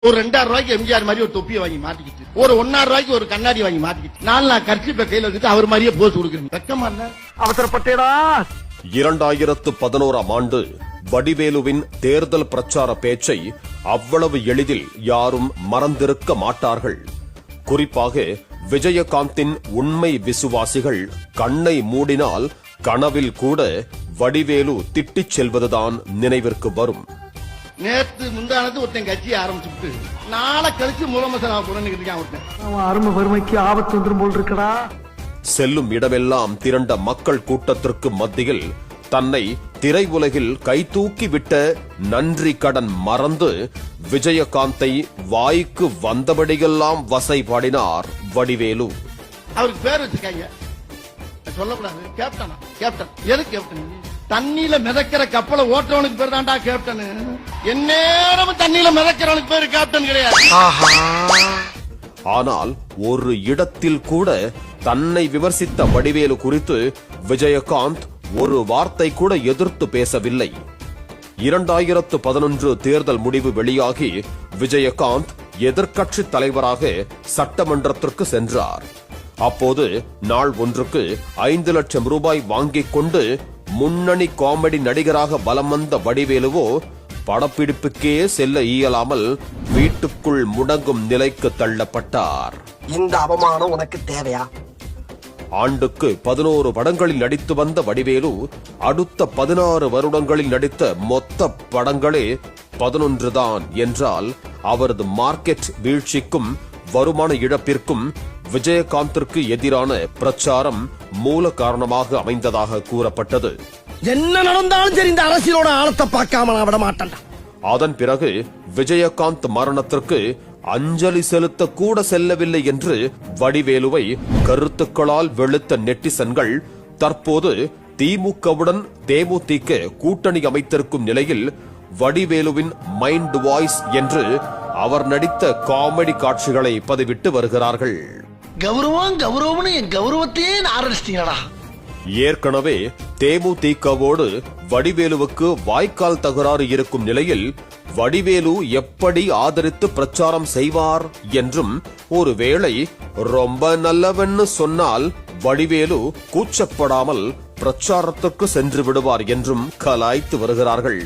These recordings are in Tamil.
ஒரு 2000 ரூபாய்க்கு எம்ஜிஆர் மாதிரி ஒரு தொப்பியை வாங்கி மாட்டிக்கிட்டு, ஒரு 1000 ரூபாய்க்கு ஒரு கண்ணாடி வாங்கி மாட்டிக்கிட்டு, 4 நாள் கர்ச்சிப்பை கையில வச்சுட்டு அவர் மாதிரியே போஸ் கொடுக்குறீங்க. வெக்கமா இல்ல? அவசரப்பட்டேடா. 2011ஆம் ஆண்டு வடிவேலுவின் தேர்தல் பிரச்சார பேச்சை அவ்வளவு எளிதில் யாரும் மறந்திருக்க மாட்டார்கள். குறிப்பாக விஜயகாந்தின் உண்மை விசுவாசிகள் கண்ணை மூடினால் கனவில் கூட வடிவேலு திட்டிச் செல்வதுதான் நினைவிற்கு வரும். நேத்து முந்தானது ஒருத்தன் கட்சியை ஆரம்பிச்சுட்டு நாளை கழிச்சு முதலமைச்சர் போறேன்னு அவன் அருமை வறுமைக்கு ஆபத்து வந்துரும் போல் இருக்கடா. செல்லும் இடமெல்லாம் திரண்ட மக்கள் கூட்டத்திற்கு மத்தியில் தன்னை திரையுலகில் கைதூக்கி விட்ட நன்றி கடன் மறந்து விஜயகாந்தை வாய்க்கு வந்தபடியெல்லாம் வசை பாடினார் வடிவேலு. அவருக்கு பேர் வச்சுக்காங்க, சொல்லக்கூடாது. கேப்டனா? கேப்டன் எது கேப்டன்? தண்ணியில மிதக்கிற கப்பலை ஓட்டுறவனுக்கு பேர் தான்டா கேப்டன். எந்நேரமும் தண்ணியில மிதக்கிறவனுக்கு பேரு கேப்டன் கிடையாது. ஆனால் ஒரு இடத்தில் கூட தன்னை விமர்சித்த வடிவேலு குறித்து விஜயகாந்த் ஒரு வார்த்தை கூட எதிர்த்து பேசவில்லை. 2011 தேர்தல் முடிவு வெளியாகி விஜயகாந்த் எதிர்க்கட்சி தலைவராக சட்டமன்றத்திற்கு சென்றார். அப்போது நாள் ஒன்றுக்கு 5 லட்சம் ரூபாய் வாங்கிக் கொண்டு முன்னணி காமெடி நடிகராக வலம் வந்த வடிவேலுவோ படப்பிடிப்புக்கே செல்ல இயலாமல் வீட்டுக்குள் முடங்கும் நிலைக்கு தள்ளப்பட்டார். இந்த அவமானம் உனக்கு தேவையா? ஆண்டுக்கு 11 படங்களில் நடித்து வந்த வடிவேலு அடுத்த 16 வருடங்களில் நடித்த மொத்த படங்களே 11 தான் என்றால் அவரது மார்க்கெட் வீழ்ச்சிக்கும் வருமான இழப்பிற்கும் விஜயகாந்திற்கு எதிரான பிரச்சாரம் மூல காரணமாக அமைந்ததாக கூறப்பட்டது. என்ன நடந்தாலும் சரி, இந்த அரசியலோட ஆழத்தை பார்க்காம நான் விட மாட்டேன். அதன் பிறகு விஜயகாந்த் மரணத்திற்கு அஞ்சலி செலுத்த கூட செல்லவில்லை என்று வடிவேலுவை கருத்துக்களால் வெளுத்த நெட்டிசன்கள் தற்போது திமுகவுடன் தேமுதிக கூட்டணி அமைத்திருக்கும் நிலையில் வடிவேலுவின் மைண்ட் வாய்ஸ் என்று அவர் நடித்த காமெடி காட்சிகளை பதிவிட்டு வருகிறார்கள். கௌரவம் கௌரவம்னு என் கௌரவத்தையே ஆரம்பிச்சிட்டீங்களா? ஏற்கனவே தேமுதிகவோடு வடிவேலுவுக்கு வாய்க்கால் தகராறு இருக்கும் நிலையில் வடிவேலு எப்படி ஆதரித்து பிரச்சாரம் செய்வார் என்றும், ஒருவேளை ரொம்ப நல்லவன்னு சொன்னால் வடிவேலு கூச்சப்படாமல் பிரச்சாரத்துக்கு சென்று விடுவார் என்றும் கலாய்த்து வருகிறார்கள்.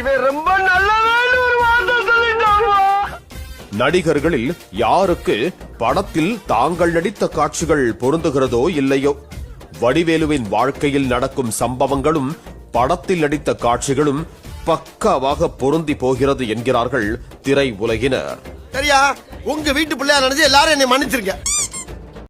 இவன் ரொம்ப நல்லவன் ஒரு வார்த்தை சொல்லிட்டாங்க. நடிகர்களில் யாருக்கு படத்தில் தாங்கள் நடித்த காட்சிகள் பொருந்துகிறதோ இல்லையோ, வடிவேலுவின் வாழ்க்கையில் நடக்கும் சம்பவங்களும் படத்தில் நடித்த காட்சிகளும் பக்காவாக பொருந்தி போகிறது என்கிறார்கள் திரை உலகினர். சரியா? உங்க வீட்டு பிள்ளையா நினைச்சு எல்லாரும் என்னை மன்னிச்சிருங்க.